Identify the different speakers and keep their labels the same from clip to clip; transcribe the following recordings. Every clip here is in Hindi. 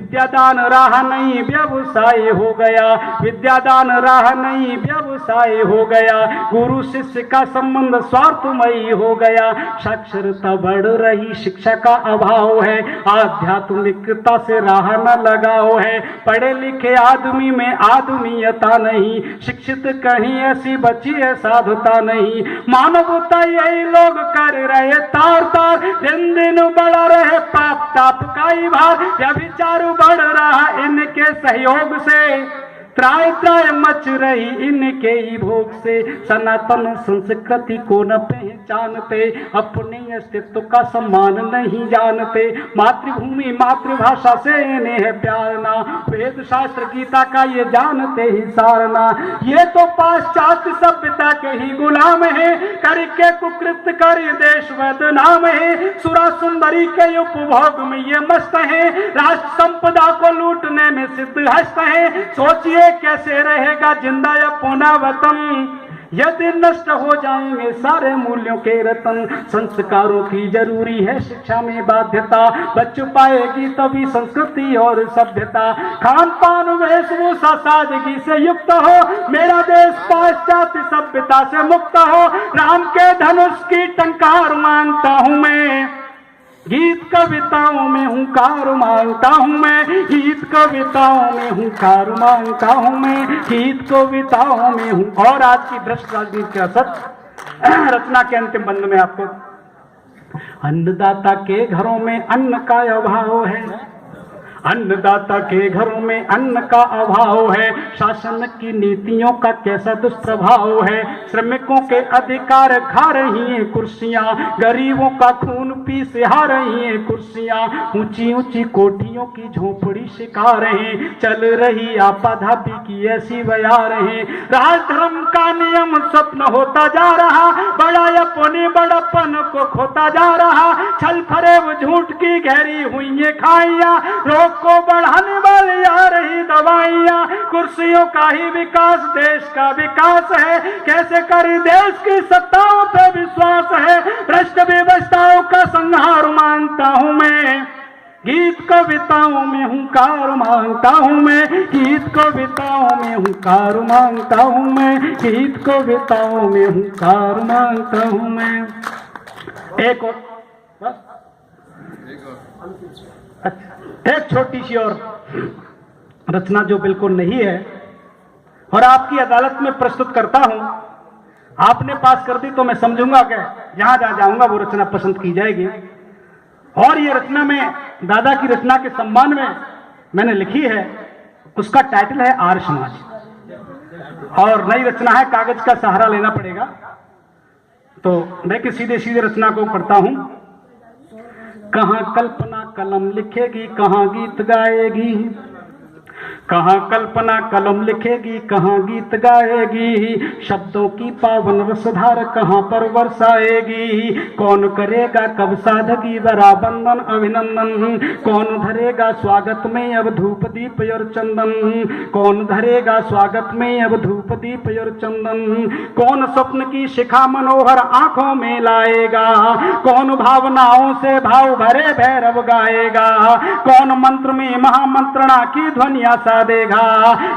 Speaker 1: विद्यादान राह नहीं व्यवसाय हो गया, विद्यादान राह नहीं व्यवसाय हो गया, गुरु शिष्य का संबंध स्वार्थमयी हो गया, साक्षरता बढ़ रही शिक्षा का अभाव है, आध्यात्मिकता से राह न लगाओ है, पढ़े लिखे आदमी में आदमीयता नहीं, शिक्षित कहीं ऐसी बची है साधुता नहीं, मानवता यही लोग कर रहे तार तार, दिन दिन बढ़ा रहे पाप ताप का ही भार, व्यभिचार बढ़ रहा इनके सहयोग से, त्राय त्राय मच रही इनके ही भोग से, सनातन संस्कृति को न पहचानते, अपने अस्तित्व का सम्मान नहीं जानते, मातृभूमि मातृभाषा से इन्हें है प्यार ना, वेद शास्त्र गीता का ये जानते ही सारना, ये तो पाश्चात्य सभ्यता के ही गुलाम है, करके कुकृत कर देश बदनाम है, सुरा सुंदरी के उपभोग में ये मस्त है, राष्ट्र संपदा को लूटने में सिद्ध हस्त है, सोचिए कैसे रहेगा जिंदा अपना वतन, यदि नष्ट हो जाएंगे सारे मूल्यों के रतन, संस्कारों की जरूरी है शिक्षा में बाध्यता, बच पाएगी तभी संस्कृति और सभ्यता, खान पान वेशभूषा सादगी से युक्त हो, मेरा देश पाश्चात्य सभ्यता से मुक्त हो, राम के धनुष की टंकार मांगता हूं मैं, गीत कविताओं में हुंकार मांगता हूं मैं, गीत कविताओं में हुंकार मांगता हूं मैं, गीत कविताओं में हूं। और आज की भ्रष्ट राजनीति का असर रचना के अंतिम बंद में आपको, अन्नदाता के घरों में अन्न का अभाव है, अन्नदाता के घरों में अन्न का अभाव है, शासन की नीतियों का कैसा दुष्प्रभाव है, श्रमिकों के अधिकार खा रही हैं कुर्सियां, गरीबों का खून पी सिहा रही हैं कुर्सियां, ऊंची ऊंची कोठियों की झोपड़ी सिखा रहे, चल रही आपाधापी की ऐसी बयार है, राजधर्म का नियम स्वप्न होता जा रहा, बड़ा अपने बड़प्पन को खोता जा रहा, छल फरेब झूठ की गहरी हुई ये खाइयां, रोग को बढ़ाने वाली आ रही दवाइयां, कुर्सियों का ही विकास देश का विकास है, कैसे करे देश की सत्ताओं पे विश्वास है, भ्रष्ट व्यवस्थाओं का संहार मांगता हूं मैं, गीत कविताओं में हुंकार मांगता हूं मैं, गीत कविताओं में हुंकार मांगता हूं मैं, गीत कविताओं में हुंकार मांगता हूं मैं। एक और एक छोटी सी और रचना जो बिल्कुल नहीं है और आपकी अदालत में प्रस्तुत करता हूं, आपने पास कर दी तो मैं समझूंगा कि जहां जहां जाऊंगा वो रचना पसंद की जाएगी। और ये रचना में दादा की रचना के सम्मान में मैंने लिखी है, उसका टाइटल है आर्य समाज, और नई रचना है कागज का सहारा लेना पड़ेगा। तो देखिए सीधे सीधे रचना को पढ़ता हूं। कहां कल्पना कलम लिखेगी, कहां गीत गाएगी, कहां कल्पना कलम लिखेगी, कहां गीत गाएगी, शब्दों की पावन रसधार कहां पर बरसाएगी, कौन करेगा कब साधगी बरा बंदन अभिनंदन, कौन धरेगा स्वागत में अब धूप दीप और चंदन, कौन धरेगा स्वागत में अब धूप दीप और चंदन, कौन स्वप्न की शिखा मनोहर आंखों में लाएगा, कौन भावनाओं से भाव भरे भैरव गाएगा, कौन मंत्र में महामंत्रणा की ध्वनिया देगा,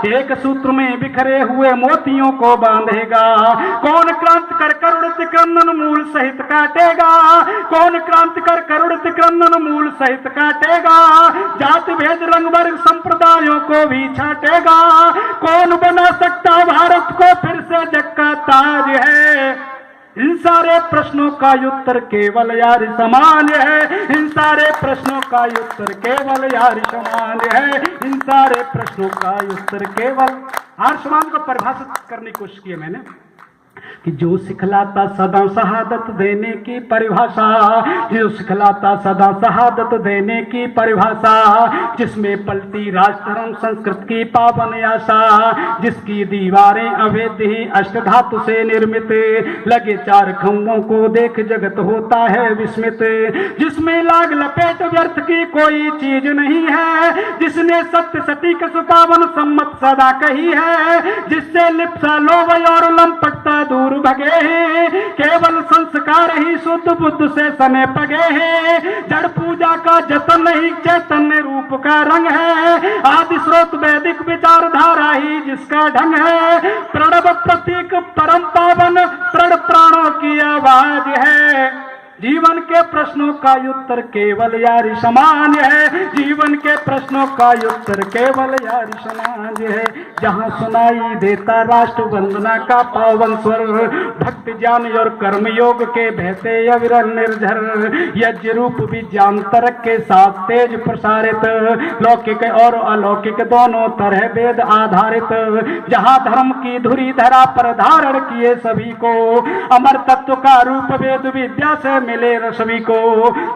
Speaker 1: एक सूत्र में बिखरे हुए मोतियों को बांधेगा, कौन क्रांति कर करुणित क्रंदन मूल सहित काटेगा, कौन क्रांति कर करुणित क्रंदन मूल सहित काटेगा, जाति भेद रंग वर्ग संप्रदायों को भी छाटेगा, कौन बना सकता भारत को फिर से जग का ताज है, इन सारे प्रश्नों का उत्तर केवल यार समान है, इन सारे प्रश्नों का उत्तर केवल यार समान है, इन सारे प्रश्नों का उत्तर केवल यार समान को परिभाषित करने की कोशिश की है मैंने कि जो सिखलाता सदा शहादत देने की परिभाषा, जो सिखलाता सदा शहादत देने की परिभाषा, जिसमें पलती राजधर्म संस्कृत की पावन आशा, जिसकी दीवारें अभेद्य ही अष्टधातु से निर्मित, लगे चार खंभों को देख जगत होता है विस्मित, जिसमें लाग लपेट व्यर्थ की कोई चीज नहीं है, जिसने सत्य सटीक सुपावन सम्मत सदा कही है, जिससे लिप्सा लोभ और लंपटता दूर भगे हैं, केवल संस्कार ही शुद्ध बुद्ध से सने पगे हैं। जड़ पूजा का जतन नहीं चैतन्य रूप का रंग है, आदि स्रोत वैदिक विचारधारा ही जिसका ढंग है। प्रणव प्रतीक परम पावन प्रण प्राणों की आवाज है। जीवन के प्रश्नों का उत्तर केवल यारी समान है, जीवन के प्रश्नों का उत्तर केवल यारी समान है। जहाँ सुनाई देता राष्ट्र वंदना का पावन स्वर, भक्ति ज्ञान और कर्म योग के बहते अविरल निर्झर, यज्ञ रूप विज्ञान तर्क के साथ तेज प्रसारित, लौकिक और अलौकिक दोनों तरह वेद आधारित। जहाँ धर्म की धुरी धरा पर धारण किए सभी को, अमर तत्व का रूप वेद विद्या से मिले रश्मि को।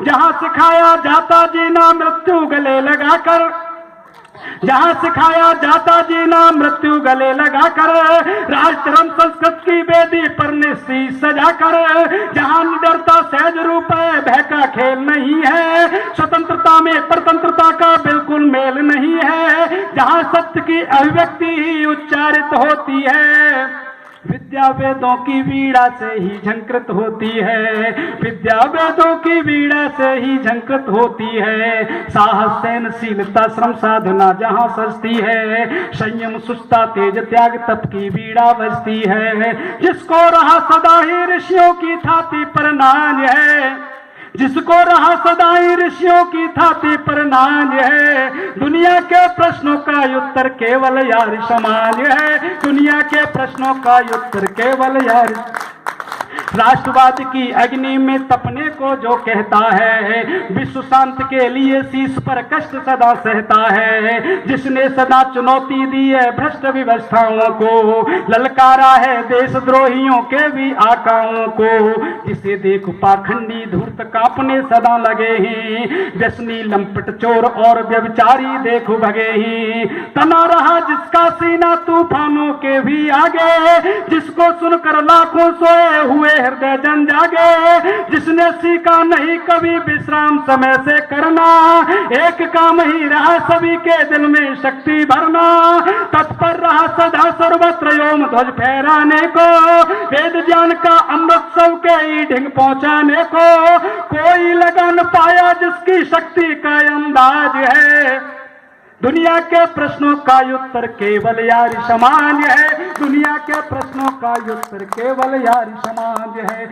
Speaker 1: जहां सिखाया जाता जीना मृत्यु गले लगाकर, जहां सिखाया जाता जीना मृत्यु गले लगाकर, राष्ट्रम संस्कृत की वेदी पर निस्सी सजाकर। जहां निडरता सहज रूप है, भय का खेल नहीं है, स्वतंत्रता में परतंत्रता का बिल्कुल मेल नहीं है। जहां सत्य की अभिव्यक्ति ही उच्चारित होती है, विद्या वेदों की वीणा से ही झंकृत होती है, विद्या वेदों की वीणा से ही झंकृत होती है। साहस सहनशीलता श्रम साधना जहाँ सजती है, संयम सुस्ता तेज त्याग तप की वीणा बजती है। जिसको रहा सदा ही ऋषियों की छाती पर नाज है, जिसको रहा सदा ही ऋषियों की छाती पर नाज है। दुनिया के प्रश्नों का उत्तर केवल यार समान है, दुनिया के प्रश्नों का उत्तर केवल यार। राष्ट्रवाद की अग्नि में तपने को जो कहता है, विश्व शांति के लिए शीश पर कष्ट सदा सहता है। जिसने सदा चुनौती दी है भ्रष्ट व्यवस्थाओं को, ललकारा है देशद्रोहियों के भी आकाओं को। जिसे देख पाखंडी धूर्त कांपने सदा लगे हैं, व्यसनी लंपट चोर और व्यभिचारी देख भगे हैं। तना रहा जिसका सीना तूफानों के भी आगे, जिसको सुनकर लाखों सोए हुए हृदय जन जागे। जिसने सीखा नहीं कभी विश्राम समय से करना, एक काम ही रहा सभी के दिल में शक्ति भरना। तत्पर रहा सदा सर्वत्र योम ध्वज फहराने को, वेद ज्ञान का अमृत सबके ही ढिंग पहुंचाने को। कोई लगा न पाया जिसकी शक्ति का अंदाज है, दुनिया के प्रश्नों का उत्तर केवल यारी समान है, दुनिया के प्रश्नों का उत्तर केवल यारी समान है।